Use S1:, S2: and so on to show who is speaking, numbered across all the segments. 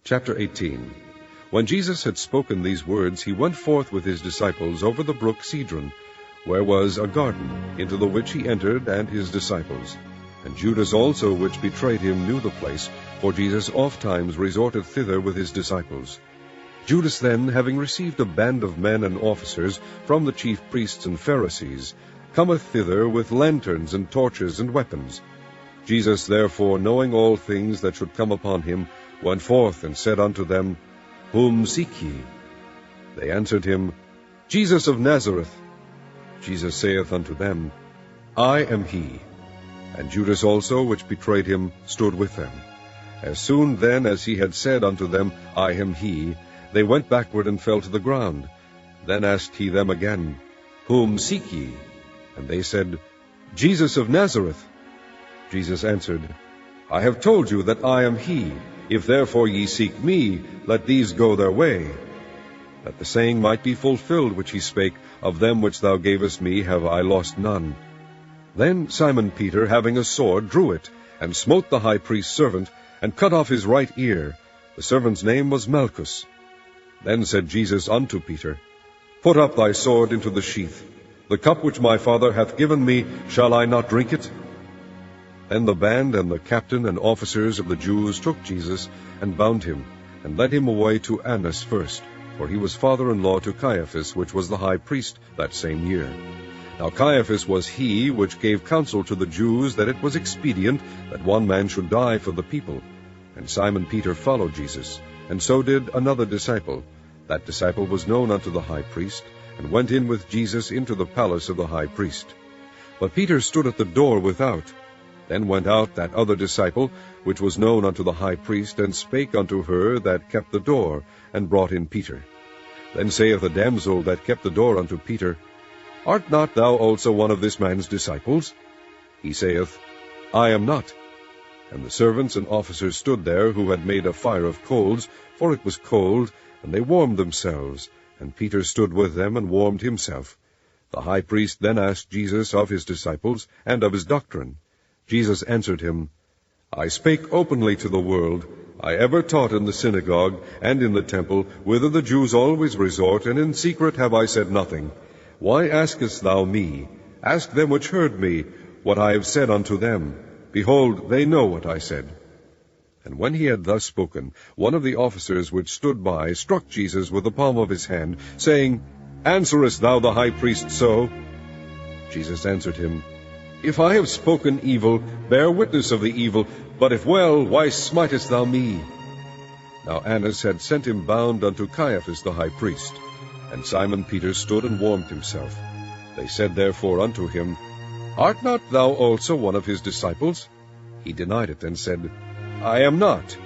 S1: Chapter 18. When Jesus had spoken these words, he went forth with his disciples over the brook Cedron, where was a garden, into the which he entered, and his disciples. And Judas also, which betrayed him, knew the place, for Jesus ofttimes resorted thither with his disciples. Judas then, having received a band of men and officers from the chief priests and Pharisees, cometh thither with lanterns and torches and weapons. Jesus therefore, knowing all things that should come upon him, went forth and said unto them, Whom seek ye? They answered him, Jesus of Nazareth. Jesus saith unto them, I am he. And Judas also, which betrayed him, stood with them. As soon then as he had said unto them, I am he, they went backward and fell to the ground. Then asked he them again, Whom seek ye? And they said, Jesus of Nazareth. Jesus answered, I have told you that I am he. If therefore ye seek me, let these go their way. That the saying might be fulfilled which he spake, Of them which thou gavest me have I lost none. Then Simon Peter, having a sword, drew it, and smote the high priest's servant, and cut off his right ear. The servant's name was Malchus. Then said Jesus unto Peter, Put up thy sword into the sheath. The cup which my Father hath given me, shall I not drink it? Then the band and the captain and officers of the Jews took Jesus, and bound him, and led him away to Annas first, for he was father-in-law to Caiaphas, which was the high priest that same year. Now Caiaphas was he which gave counsel to the Jews that it was expedient that one man should die for the people. And Simon Peter followed Jesus, and so did another disciple. That disciple was known unto the high priest, and went in with Jesus into the palace of the high priest. But Peter stood at the door without. Then went out that other disciple, which was known unto the high priest, and spake unto her that kept the door, and brought in Peter. Then saith the damsel that kept the door unto Peter, Art not thou also one of this man's disciples? He saith, I am not. And the servants and officers stood there, who had made a fire of coals, for it was cold, and they warmed themselves. And Peter stood with them, and warmed himself. The high priest then asked Jesus of his disciples, and of his doctrine. Jesus answered him, I spake openly to the world. I ever taught in the synagogue, and in the temple, whither the Jews always resort, and in secret have I said nothing. Why askest thou me? Ask them which heard me, what I have said unto them. Behold, they know what I said. And when he had thus spoken, one of the officers which stood by struck Jesus with the palm of his hand, saying, Answerest thou the high priest so? Jesus answered him, If I have spoken evil, bear witness of the evil, but if well, why smitest thou me? Now Annas had sent him bound unto Caiaphas the high priest. And Simon Peter stood and warmed himself. They said therefore unto him, Art not thou also one of his disciples? He denied it, and said, I am not.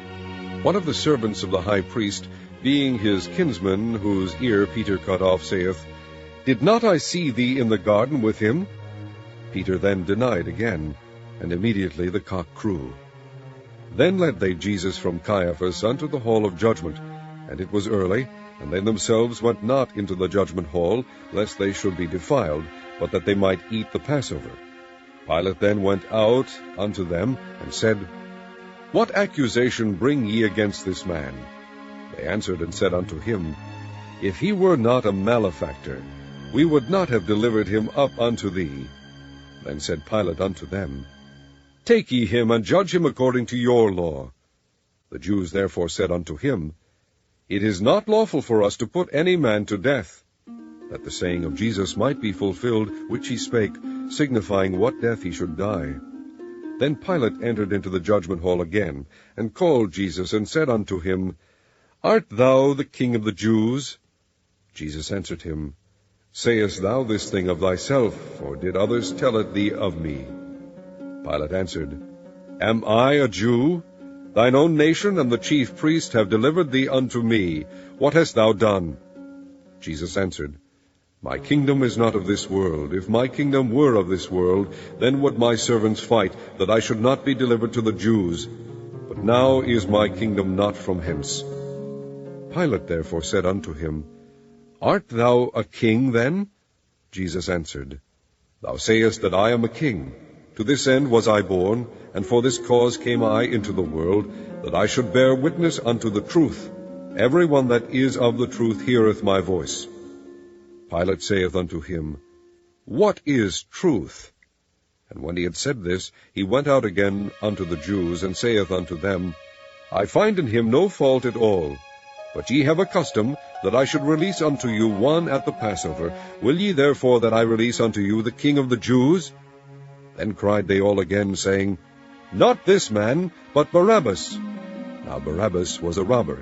S1: One of the servants of the high priest, being his kinsman, whose ear Peter cut off, saith, Did not I see thee in the garden with him? Peter then denied again, and immediately the cock crew. Then led they Jesus from Caiaphas unto the hall of judgment, and it was early, and they themselves went not into the judgment hall, lest they should be defiled, but that they might eat the Passover. Pilate then went out unto them, and said, What accusation bring ye against this man? They answered and said unto him, If he were not a malefactor, we would not have delivered him up unto thee. Then said Pilate unto them, Take ye him, and judge him according to your law. The Jews therefore said unto him, It is not lawful for us to put any man to death, that the saying of Jesus might be fulfilled, which he spake, signifying what death he should die. Then Pilate entered into the judgment hall again, and called Jesus, and said unto him, Art thou the King of the Jews? Jesus answered him, Sayest thou this thing of thyself, or did others tell it thee of me? Pilate answered, Am I a Jew? Thine own nation and the chief priests have delivered thee unto me. What hast thou done? Jesus answered, My kingdom is not of this world. If my kingdom were of this world, then would my servants fight, that I should not be delivered to the Jews. But now is my kingdom not from hence. Pilate therefore said unto him, Art thou a king then? Jesus answered, Thou sayest that I am a king. To this end was I born, and for this cause came I into the world, that I should bear witness unto the truth. Every one that is of the truth heareth my voice. Pilate saith unto him, What is truth? And when he had said this, he went out again unto the Jews, and saith unto them, I find in him no fault at all. But ye have a custom that I should release unto you one at the Passover. Will ye therefore that I release unto you the King of the Jews? Then cried they all again, saying, Not this man, but Barabbas. Now Barabbas was a robber.